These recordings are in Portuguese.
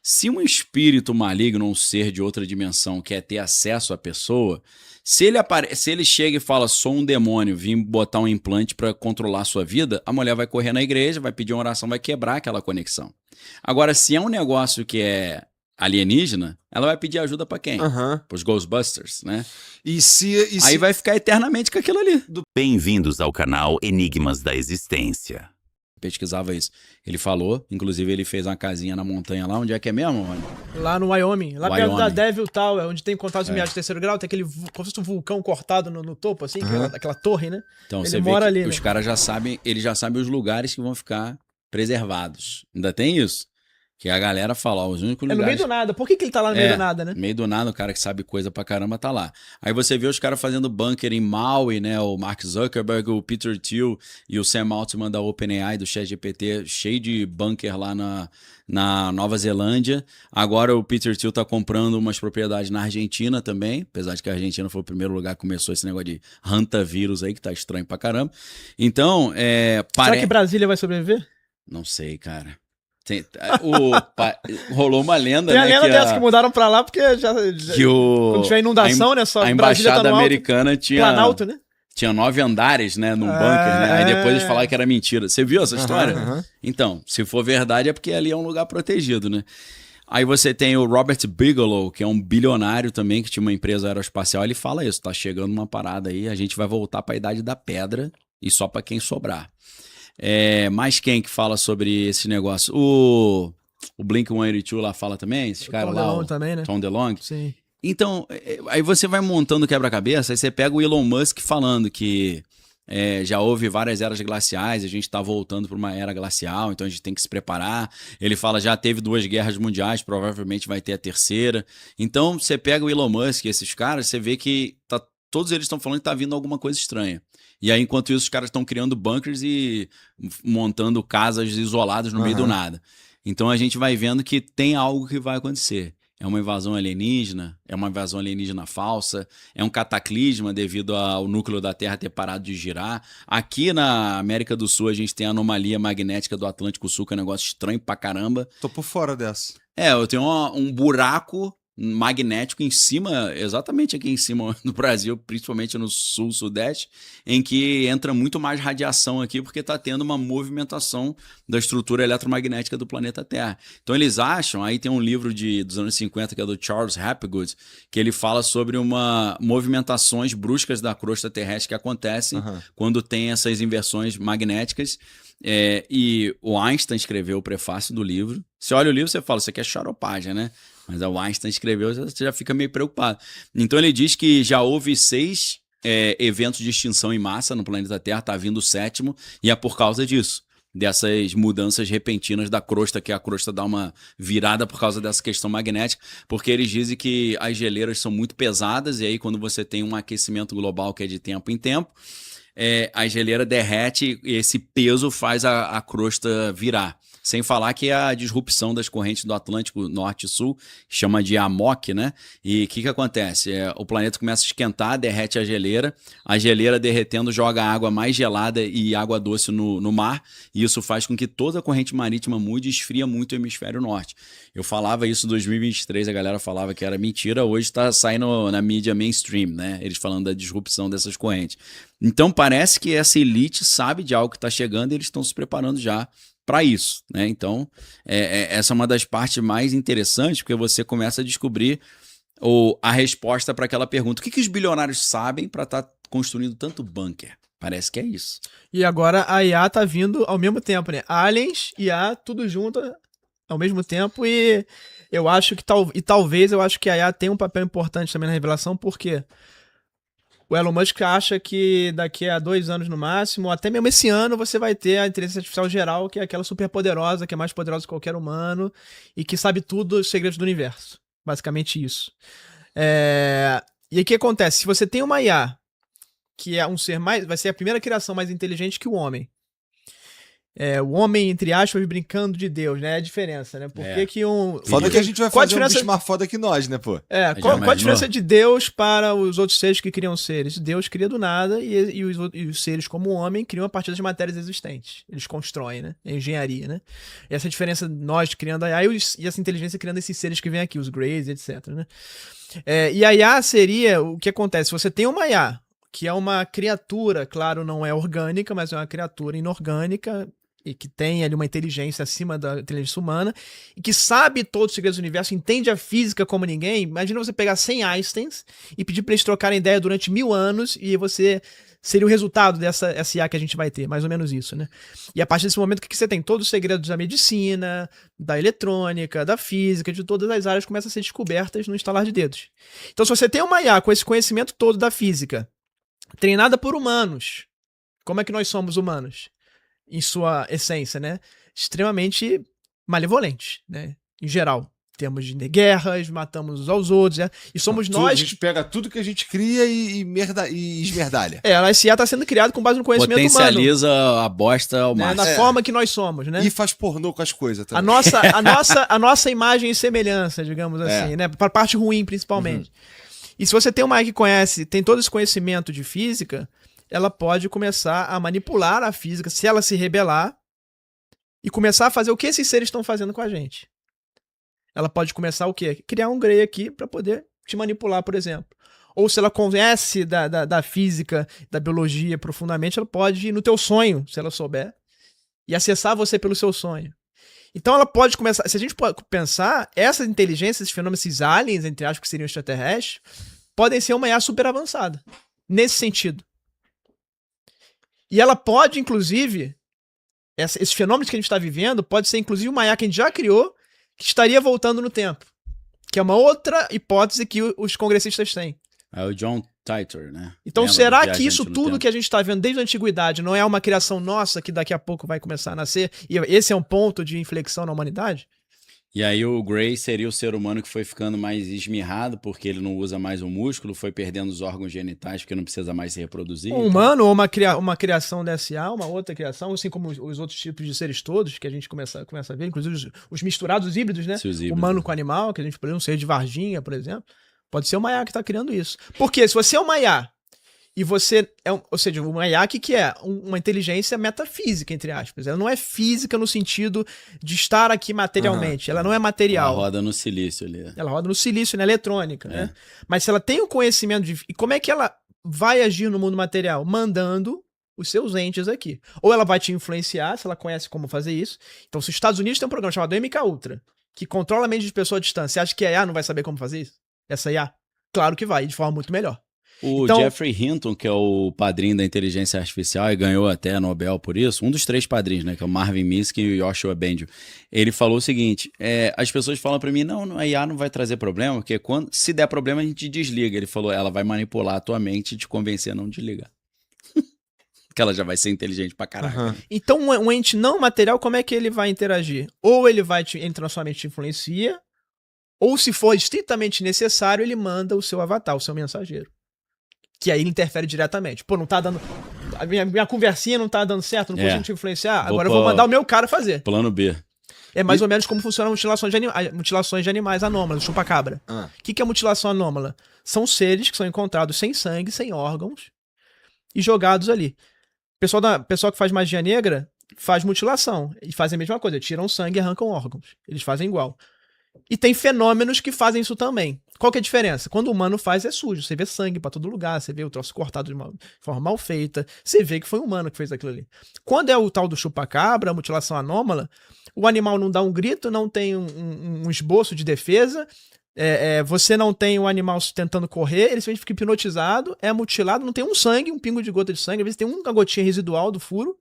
Se um espírito maligno, um ser de outra dimensão, quer ter acesso à pessoa, se ele chega e fala, sou um demônio, vim botar um implante para controlar a sua vida, a mulher vai correr na igreja, vai pedir uma oração, vai quebrar aquela conexão. Agora, se é um negócio que é alienígena, ela vai pedir ajuda para quem? Pros Ghostbusters, né? Aí vai ficar eternamente com aquilo ali. Bem-vindos ao canal Enigmas da Existência. Pesquisava isso. Ele falou, inclusive ele fez uma casinha na montanha lá, onde é que é mesmo, mano? Lá no Wyoming, lá perto da Devil Tower, onde tem contatos de terceiro grau, tem aquele como se fosse um vulcão cortado no topo, assim, aquela torre, né? Então ele você mora vê que ali, os né? caras já sabem, eles já sabem os lugares que vão ficar preservados. Ainda tem isso? Que a galera fala, ó, os únicos lugares... no meio do nada. Por que ele tá lá no meio do nada, né? No meio do nada, o cara que sabe coisa pra caramba tá lá. Aí você vê os caras fazendo bunker em Maui, né? O Mark Zuckerberg, o Peter Thiel e o Sam Altman da OpenAI, do ChatGPT, cheio de bunker lá na Nova Zelândia. Agora o Peter Thiel tá comprando umas propriedades na Argentina também, apesar de que a Argentina foi o primeiro lugar que começou esse negócio de hantavírus aí, que tá estranho pra caramba. Então, Será que Brasília vai sobreviver? Não sei, cara. Rolou uma lenda, tem né? Tem a lenda dessa que mudaram pra lá porque quando tiver inundação, né? Só a embaixada tá americana alto, tinha Planalto, né? Tinha 9 andares, né? Num bunker, né? Aí depois eles falaram que era mentira. Você viu essa história? Então, se for verdade é porque ali é um lugar protegido, né? Aí você tem o Robert Bigelow, que é um bilionário também, que tinha uma empresa aeroespacial. Ele fala isso, tá chegando uma parada aí, a gente vai voltar pra Idade da Pedra e só pra quem sobrar. Mais quem que fala sobre esse negócio? O Blink-182 lá fala também? Esses caras lá? Tom DeLonge também, né? Tom DeLonge? Sim. Então, aí você vai montando quebra-cabeça, aí você pega o Elon Musk falando que já houve várias eras glaciais, a gente está voltando para uma era glacial, então a gente tem que se preparar. Ele fala, já teve 2 guerras mundiais, provavelmente vai ter a terceira. Então, você pega o Elon Musk e esses caras, você vê que todos eles estão falando que está vindo alguma coisa estranha. E aí, enquanto isso, os caras estão criando bunkers e montando casas isoladas no meio do nada. Então a gente vai vendo que tem algo que vai acontecer. É uma invasão alienígena, é uma invasão alienígena falsa, é um cataclisma devido ao núcleo da Terra ter parado de girar. Aqui na América do Sul a gente tem a anomalia magnética do Atlântico Sul, que é um negócio estranho pra caramba. Tô por fora dessa. Eu tenho um buraco magnético em cima, exatamente aqui em cima do Brasil, principalmente no sul, sudeste, em que entra muito mais radiação aqui porque está tendo uma movimentação da estrutura eletromagnética do planeta Terra. Então eles acham, aí tem um livro dos anos 50 que é do Charles Hapgood, que ele fala sobre movimentações bruscas da crosta terrestre que acontecem quando tem essas inversões magnéticas. E o Einstein escreveu o prefácio do livro. Você olha o livro e você fala, isso aqui é charopagem, né? Mas o Einstein escreveu, você já fica meio preocupado. Então ele diz que já houve 6 eventos de extinção em massa no planeta Terra, está vindo o 7º, e é por causa disso, dessas mudanças repentinas da crosta, que a crosta dá uma virada por causa dessa questão magnética, porque eles dizem que as geleiras são muito pesadas, e aí quando você tem um aquecimento global que é de tempo em tempo, a geleira derrete e esse peso faz a crosta virar. Sem falar que a disrupção das correntes do Atlântico Norte e Sul, chama de AMOC, né? E o que acontece? O planeta começa a esquentar, derrete a geleira derretendo joga água mais gelada e água doce no mar, e isso faz com que toda a corrente marítima mude e esfria muito o hemisfério norte. Eu falava isso em 2023, a galera falava que era mentira, hoje está saindo na mídia mainstream, né? Eles falando da disrupção dessas correntes. Então parece que essa elite sabe de algo que está chegando e eles estão se preparando já para isso, né? Então, essa é uma das partes mais interessantes, porque você começa a descobrir a resposta para aquela pergunta. O que os bilionários sabem para estar construindo tanto bunker? Parece que é isso. E agora a IA tá vindo ao mesmo tempo, né? Aliens, IA, tudo junto ao mesmo tempo, e eu acho que talvez eu acho que a IA tem um papel importante também na revelação, porque o Elon Musk acha que daqui a 2 anos no máximo, até mesmo esse ano, você vai ter a inteligência artificial geral, que é aquela super poderosa, que é mais poderosa que qualquer humano e que sabe tudo os segredos do universo. Basicamente isso. E aí o que acontece? Se você tem uma IA, que é um ser vai ser a primeira criação mais inteligente que o homem, o homem, entre aspas, brincando de Deus, né? É a diferença, né? Por que Foda que a gente vai qual a fazer um diferença... bicho mais foda que nós, né, pô? Qual a diferença de Deus para os outros seres que criam seres? Deus cria do nada e os seres, como o homem, criam a partir das matérias existentes. Eles constroem, né? É engenharia, né? E essa diferença, nós criando a IA e essa inteligência criando esses seres que vêm aqui, os Greys, etc, né? E a IA seria o que acontece. Você tem uma IA, que é uma criatura, claro, não é orgânica, mas é uma criatura inorgânica, e que tem ali uma inteligência acima da inteligência humana, e que sabe todos os segredos do universo, entende a física como ninguém. Imagina você pegar 100 Einsteins e pedir para eles trocarem ideia durante 1000 anos, e você seria o resultado dessa IA que a gente vai ter, mais ou menos isso, né? E a partir desse momento, o que você tem? Todos os segredos da medicina, da eletrônica, da física, de todas as áreas começam a ser descobertas no estalar de dedos. Então, se você tem uma IA com esse conhecimento todo da física, treinada por humanos, como é que nós somos humanos? Em sua essência, né? Extremamente malevolentes, né? Em geral. Temos de guerras, matamos uns aos outros, né? E somos nós... A gente pega tudo que a gente cria e esmerdalha. A SIA está sendo criada com base no conhecimento humano. Potencializa a bosta ao máximo. Na forma que nós somos, né? E faz pornô com as coisas também. A nossa imagem e semelhança, digamos assim, né? Para a parte ruim, principalmente. E se você tem uma AI que tem todo esse conhecimento de física, ela pode começar a manipular a física, se ela se rebelar, e começar a fazer o que esses seres estão fazendo com a gente. Ela pode começar o quê? Criar um Grey aqui para poder te manipular, por exemplo. Ou se ela conhece da física, da biologia profundamente, ela pode ir no teu sonho, se ela souber, e acessar você pelo seu sonho. Então ela pode começar... Se a gente pode pensar, essa inteligência, esses fenômenos, esses aliens, entre aspas, que seriam extraterrestres, podem ser uma IA super avançada. Nesse sentido. E ela pode, inclusive, esses fenômenos que a gente está vivendo, pode ser, inclusive, uma IA que a gente já criou, que estaria voltando no tempo. Que é uma outra hipótese que os congressistas têm. É o John Titor, né? Então, Lembra será do que isso Viajante no tudo Tempo? que a gente está vendo desde a antiguidade não é uma criação nossa que daqui a pouco vai começar a nascer? E esse é um ponto de inflexão na humanidade? E aí o Grey seria o ser humano que foi ficando mais esmirrado, porque ele não usa mais o músculo, foi perdendo os órgãos genitais, porque não precisa mais se reproduzir. Um humano ou uma criação da SA, uma outra criação, assim como os outros tipos de seres todos, que a gente começa a ver, inclusive os misturados, os híbridos, né? Os híbridos, Humano com animal, que a gente, por exemplo, um ser de Varginha, por exemplo. Pode ser uma IA que está criando isso. Porque se você é uma IA e você ou seja, uma IA que é uma inteligência metafísica, entre aspas. Ela não é física no sentido de estar aqui materialmente. Ela não é material. Ela roda no silício ali. Ela roda no silício, na eletrônica, né? Mas se ela tem o conhecimento de... E como é que ela vai agir no mundo material? Mandando os seus entes aqui. Ou ela vai te influenciar, se ela conhece como fazer isso. Então, se os Estados Unidos tem um programa chamado MK Ultra, que controla a mente de pessoa à distância, você acha que a IA não vai saber como fazer isso? Essa IA? Claro que vai, de forma muito melhor. O Geoffrey Hinton, que é o padrinho da inteligência artificial e ganhou até Nobel por isso, um dos 3 padrinhos, né, que é o Marvin Minsky e o Yoshua Bengio, ele falou o seguinte, as pessoas falam pra mim, não, a IA não vai trazer problema, porque se der problema a gente desliga. Ele falou, ela vai manipular a tua mente e te convencer a não desligar. Que ela já vai ser inteligente pra caralho. Então um ente não material, como é que ele vai interagir? Ou ele entra na sua mente e te influencia, ou se for estritamente necessário, ele manda o seu avatar, o seu mensageiro. Que aí ele interfere diretamente. Pô, não tá dando... A minha conversinha não tá dando certo, não consigo te influenciar. Agora eu vou mandar o meu cara fazer. Plano B. É mais ou menos como funcionam mutilações de animais anômalas, chupa-cabra. O que é mutilação anômala? São seres que são encontrados sem sangue, sem órgãos, e jogados ali. O pessoal que faz magia negra faz mutilação. E fazem a mesma coisa. Tiram sangue e arrancam órgãos. Eles fazem igual. E tem fenômenos que fazem isso também. Qual que é a diferença? Quando o humano faz, é sujo. Você vê sangue pra todo lugar, você vê o troço cortado de uma forma mal feita, você vê que foi o humano que fez aquilo ali. Quando é o tal do chupa-cabra, a mutilação anômala, o animal não dá um grito, não tem um esboço de defesa, você não tem o animal tentando correr, ele simplesmente fica hipnotizado, é mutilado, não tem um sangue, um pingo de gota de sangue, às vezes tem uma gotinha residual do furo,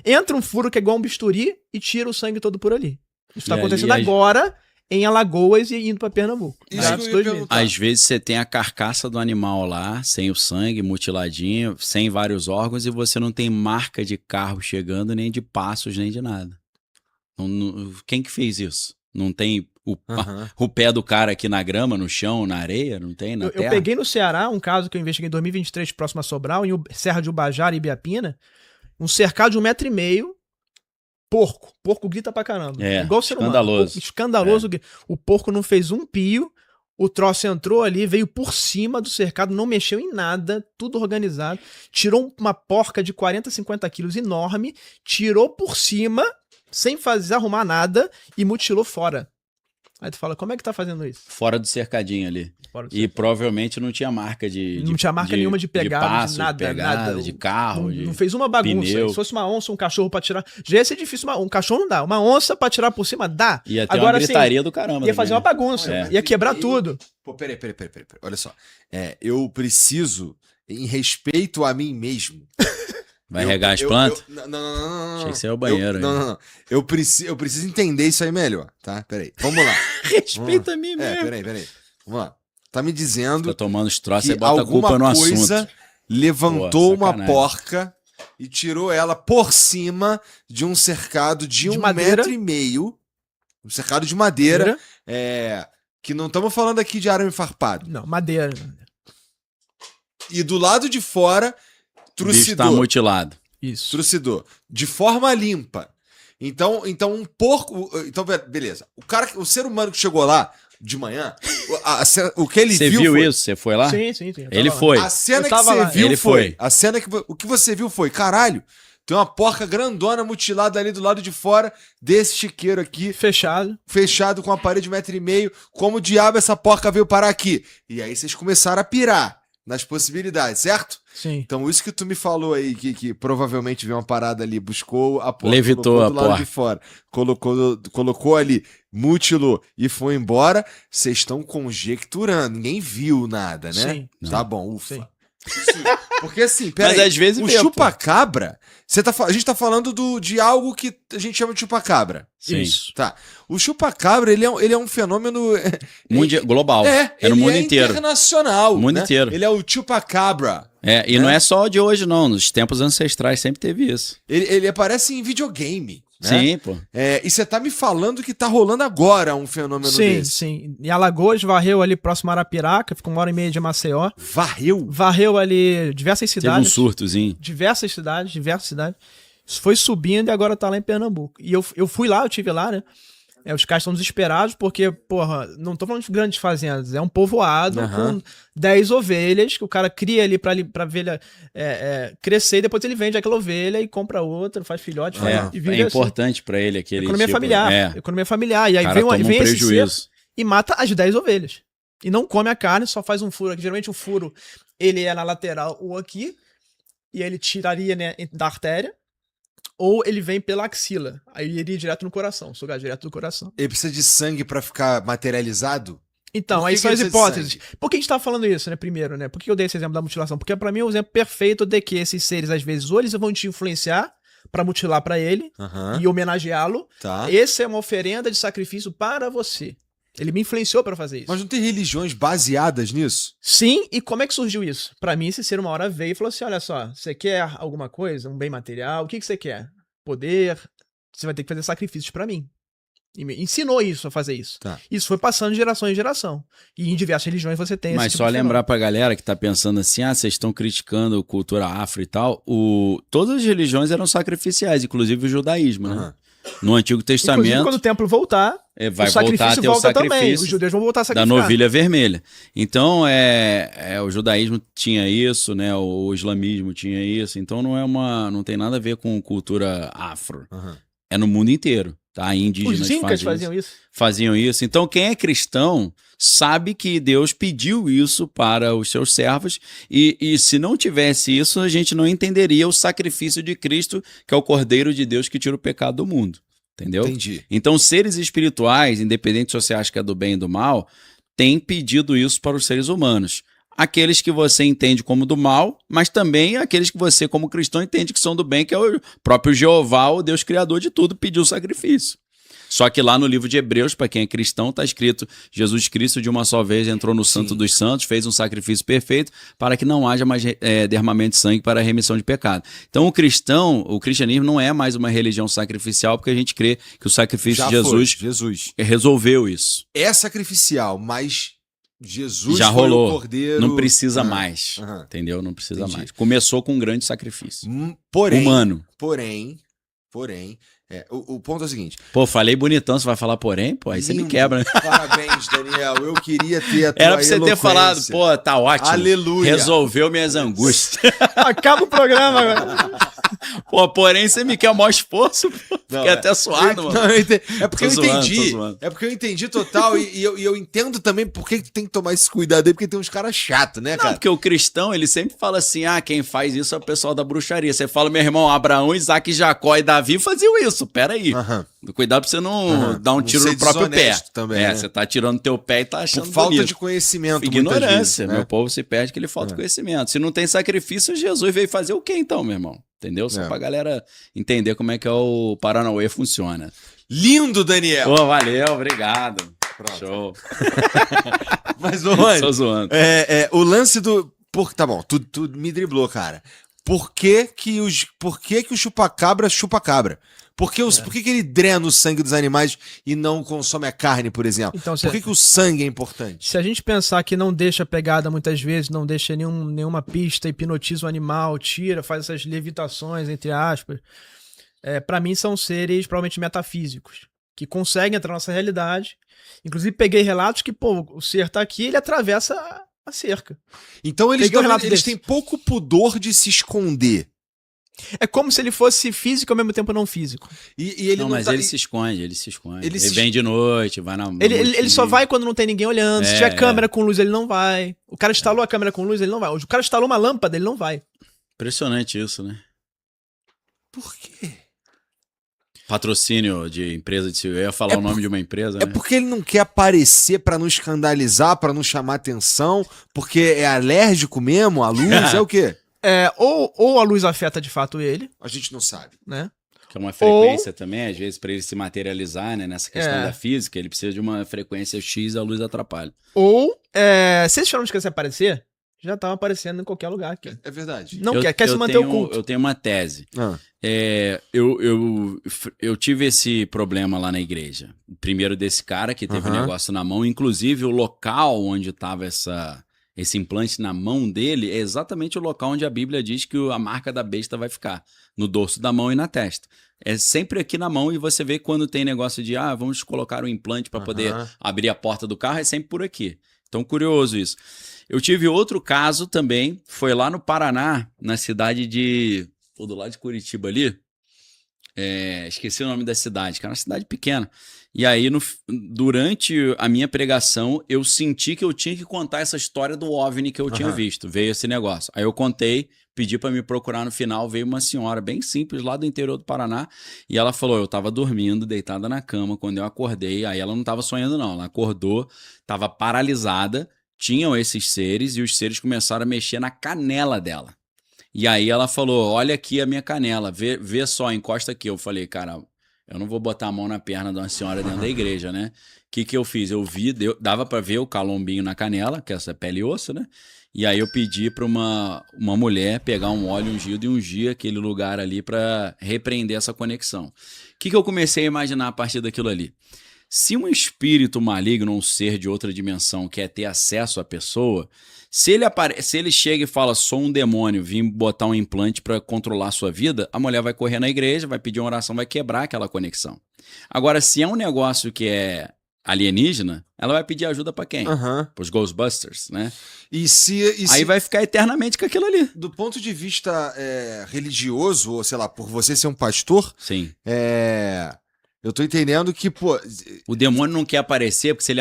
entra um furo que é igual um bisturi e tira o sangue todo por ali. Isso tá acontecendo agora em Alagoas e indo pra Pernambuco. Às vezes você tem a carcaça do animal lá, sem o sangue, mutiladinho, sem vários órgãos, e você não tem marca de carro chegando, nem de passos, nem de nada. Quem que fez isso? Não tem o pé do cara aqui na grama, no chão, na areia? Não tem na terra? Eu peguei no Ceará um caso que eu investiguei em 2023, próximo a Sobral, em Serra de Ubajara e Ibiapina, um cercado de 1,5 m, Porco. Porco grita pra caramba. É, Igual o ser humano. escandaloso. Escandaloso. O porco não fez um pio. O troço entrou ali, veio por cima do cercado, não mexeu em nada, tudo organizado. Tirou uma porca de 40, 50 quilos enorme, tirou por cima, sem arrumar nada, e mutilou fora. Aí tu fala, como é que tá fazendo isso? Fora do cercadinho ali. Fora do E provavelmente não tinha marca Não tinha marca nenhuma de pegada, de passo, nada, nada. de carro, Não fez uma bagunça. pneu. Se fosse uma onça, um cachorro pra tirar. Já ia ser difícil. Um cachorro não dá. Uma onça pra tirar por cima dá. Ia ter Agora, uma gritaria do caramba. ia fazer uma também, bagunça. É. Ia quebrar tudo. Pô, peraí. Olha só. Eu preciso, em respeito a mim mesmo. Vai regar as plantas? Não. Achei que você é o banheiro. Não. Eu preciso entender isso aí melhor, tá? Peraí. Vamos lá. Respeita a mim mesmo. Peraí. Vamos lá. Tá me dizendo Tá tomando os troços e que bota a culpa no alguma coisa assunto. levantou Pô, uma sacanagem. porca e tirou ela por cima de um cercado de um madeira. 1,5 metro. Um cercado de madeira. Que não estamos falando aqui de arame farpado. Não, madeira. E do lado de fora, O bicho tá trucidou. mutilado. Isso. Trucidou. De forma limpa. Então um porco. Então, beleza. O ser humano que chegou lá de manhã, o que ele Você viu. viu foi, isso? Você foi lá? Sim. eu tava Ele lá. foi. A cena Eu que tava você lá. viu Ele foi. foi. A cena o que você viu foi, caralho, tem uma porca grandona mutilada ali do lado de fora desse chiqueiro aqui, Fechado. fechado com a parede de 1,5 metro. Como diabo essa porca veio parar aqui? E aí vocês começaram a pirar nas possibilidades, certo? Sim. Então isso que tu me falou aí, que provavelmente veio uma parada ali, buscou a porca, Levitou colocou a do lado porca. de fora, colocou ali, mutilou e foi embora, vocês estão conjecturando, ninguém viu nada, né? Sim. Tá bom, ufa. Sim. Porque assim, peraí, Mas às vezes o vê, pô. chupa-cabra, a gente tá falando de algo que a gente chama de chupa-cabra. Sim. Isso. Tá. O chupa-cabra, ele é um fenômeno... Global. É no ele mundo é inteiro. internacional. O mundo né? inteiro. Ele é o chupa-cabra. E não é só de hoje, não. Nos tempos ancestrais sempre teve isso. Ele aparece em videogame. Né? Sim, pô. E você tá me falando que tá rolando agora um fenômeno desse. Sim. Em Alagoas, varreu ali próximo a Arapiraca, ficou 1h30 de Maceió. Varreu? Varreu ali diversas Teve um cidades. surtozinho. Diversas cidades. Isso foi subindo e agora tá lá em Pernambuco. E eu fui lá, eu tive lá, né? Os caras estão desesperados porque, porra, não tô falando de grandes fazendas, é um povoado com 10 ovelhas que o cara cria ali pra ovelha crescer e depois ele vende aquela ovelha e compra outra, faz filhote e vive É assim. importante pra ele aquele Economia tipo, familiar. Economia familiar. E aí O cara toma vem esse cerco prejuízo. e mata as 10 ovelhas. E não come a carne, só faz um furo aqui. Geralmente o furo, ele é na lateral ou aqui, e ele tiraria, né, da artéria, ou ele vem pela axila. Aí ele iria direto no coração, sugar direto do coração. Ele precisa de sangue pra ficar materializado? Então, Por aí que são que as ele precisa de hipóteses. sangue? Por que a gente tá falando isso, né, primeiro, né? Por que eu dei esse exemplo da mutilação? Porque pra mim é um exemplo perfeito de que esses seres, às vezes, ou eles vão te influenciar pra mutilar pra ele e homenageá-lo. Tá. Essa é uma oferenda de sacrifício para você. Ele me influenciou pra fazer isso. Mas não tem religiões baseadas nisso? Sim, e como é que surgiu isso? Pra mim, esse ser uma hora veio e falou assim, olha só, você quer alguma coisa, um bem material, o que você quer? Poder, você vai ter que fazer sacrifícios pra mim. E me ensinou isso, a fazer isso. Tá. Isso foi passando de geração em geração. E em diversas religiões você tem Mas esse só tipo de lembrar pra galera que tá pensando assim, vocês estão criticando cultura afro e tal, todas as religiões eram sacrificiais, inclusive o judaísmo, né? No Antigo Inclusive, Testamento quando o templo voltar, vai o voltar a sacrifício ter o volta também. sacrifício Os judeus vão voltar a da sacrificar. novilha vermelha. Então, o judaísmo tinha isso, né? O islamismo tinha isso. Então, não tem nada a ver com cultura afro. É no mundo inteiro, tá? Indígenas Os incas faziam isso. faziam isso. Então, quem é cristão sabe que Deus pediu isso para os seus servos e se não tivesse isso, a gente não entenderia o sacrifício de Cristo, que é o Cordeiro de Deus que tira o pecado do mundo. Entendeu? Entendi. Então, seres espirituais, independente se você acha que é do bem e do mal, têm pedido isso para os seres humanos. Aqueles que você entende como do mal, mas também aqueles que você, como cristão, entende que são do bem, que é o próprio Jeová, o Deus criador de tudo, pediu sacrifício. Só que lá no livro de Hebreus, para quem é cristão, está escrito: Jesus Cristo de uma só vez entrou no Santo dos Santos, fez um sacrifício perfeito para que não haja mais derramamento de sangue para a remissão de pecado. Então o cristianismo não é mais uma religião sacrificial, porque a gente crê que o sacrifício de Jesus resolveu isso. É sacrificial, mas Jesus Já foi rolou. o Cordeiro. Não precisa mais, entendeu? Não precisa mais. Começou com um grande sacrifício. Porém, humano. Porém, O ponto é o seguinte. Pô, falei bonitão, você vai falar porém? Pô, aí você me Lindo. quebra, né? Parabéns, Daniel. Eu queria ter a tua Era pra você ter eloquência. falado, pô, tá ótimo. Aleluia. Resolveu minhas angústias. Acaba o programa agora. Pô, porém você me quer o maior esforço, pô. Fiquei até suado, mano. Não, é porque Tô eu zoando, entendi. tô zoando. É porque eu entendi total e eu entendo também por que tem que tomar esse cuidado aí, porque tem uns caras chatos, né, Não, cara? porque o cristão, ele sempre fala assim, quem faz isso é o pessoal da bruxaria. Você fala, meu irmão, Abraão, Isaac, Jacó e Davi faziam isso, peraí. Aham. Cuidado pra você não dar um Não tiro ser no próprio pé. desonesto também, né? Você tá tirando teu pé e tá achando Por falta bonito. de conhecimento, muitas Ignorância, vezes, né? meu povo se perde que ele falta conhecimento. Se não tem sacrifício, Jesus veio fazer o quê então, meu irmão? Entendeu? Só pra galera entender como é que o Paranauê funciona. Lindo, Daniel! Pô, valeu, obrigado. Pronto. Show. Mas, ô, mano, Só zoando. o lance do... Tá bom, tu me driblou, cara. Por que que o chupa-cabra chupa cabra? Por que ele drena o sangue dos animais e não consome a carne, por exemplo? Então, Por que o sangue é importante? Se a gente pensar que não deixa pegada muitas vezes, não deixa nenhuma pista, hipnotiza o animal, tira, faz essas levitações, entre aspas, pra mim são seres provavelmente metafísicos, que conseguem entrar na nossa realidade. Inclusive peguei relatos que, pô, o ser tá aqui, ele atravessa a cerca. Então eles Peguei um relato eles desse. têm pouco pudor de se esconder. É como se ele fosse físico ao mesmo tempo não físico. E ele Não, não mas tá- ele se esconde, ele se esconde. Ele Ele, se vem de noite, vai na Ele só vai quando não tem ninguém olhando. Se É, tiver câmera com luz, ele não vai. O cara instalou a câmera com luz, ele não vai. O cara instalou uma lâmpada, ele não vai. Impressionante isso, né? Por quê? Patrocínio de empresa de Eu ia falar o nome de uma empresa, É né? porque ele não quer aparecer pra não escandalizar, pra não chamar atenção, porque é alérgico mesmo à luz, é o quê? Ou a luz afeta de fato ele, A gente não sabe. né? Que é uma frequência também, às vezes, pra ele se materializar, né? Nessa questão É. da física, ele precisa de uma frequência X e a luz atrapalha. Ou, se esse fenômeno quisesse aparecer, já tava aparecendo em qualquer lugar aqui. É verdade. Não quer se eu manter tenho, oculto. Eu tenho uma tese. Ah, Eu tive esse problema lá na igreja. Primeiro desse cara que teve um Aham. negócio na mão, inclusive o local onde estava esse implante na mão dele é exatamente o local onde a Bíblia diz que a marca da besta vai ficar, no dorso da mão e na testa. É sempre aqui na mão e você vê quando tem negócio de, vamos colocar um implante para poder Aham. abrir a porta do carro, é sempre por aqui. Então, curioso isso. Eu tive outro caso também, foi lá no Paraná, na cidade do lado de Curitiba ali, esqueci o nome da cidade, que era uma cidade pequena. E aí, durante a minha pregação, eu senti que eu tinha que contar essa história do OVNI que eu tinha visto. Veio esse negócio. Aí eu contei, pedi pra me procurar no final, veio uma senhora bem simples lá do interior do Paraná, e ela falou, eu tava dormindo, deitada na cama, quando eu acordei, aí ela não tava sonhando não, ela acordou, tava paralisada, tinham esses seres, e os seres começaram a mexer na canela dela. E aí ela falou, olha aqui a minha canela, vê só, encosta aqui. Eu falei, cara, eu não vou botar a mão na perna de uma senhora dentro da igreja, né? O que eu fiz? Eu vi, dava pra ver o calombinho na canela, que é essa pele e osso, né? E aí eu pedi pra uma mulher pegar um óleo ungido e ungir aquele lugar ali pra repreender essa conexão. O que eu comecei a imaginar a partir daquilo ali? Se um espírito maligno, um ser de outra dimensão, quer ter acesso à pessoa, se ele chega e fala, sou um demônio, vim botar um implante para controlar a sua vida, a mulher vai correr na igreja, vai pedir uma oração, vai quebrar aquela conexão. Agora, se é um negócio que é alienígena, ela vai pedir ajuda para quem? aham. Para os Ghostbusters, né? Aí vai ficar eternamente com aquilo ali. do ponto de vista religioso, ou sei lá, por você ser um pastor, Sim. eu tô entendendo que, pô, O demônio não quer aparecer, porque se ele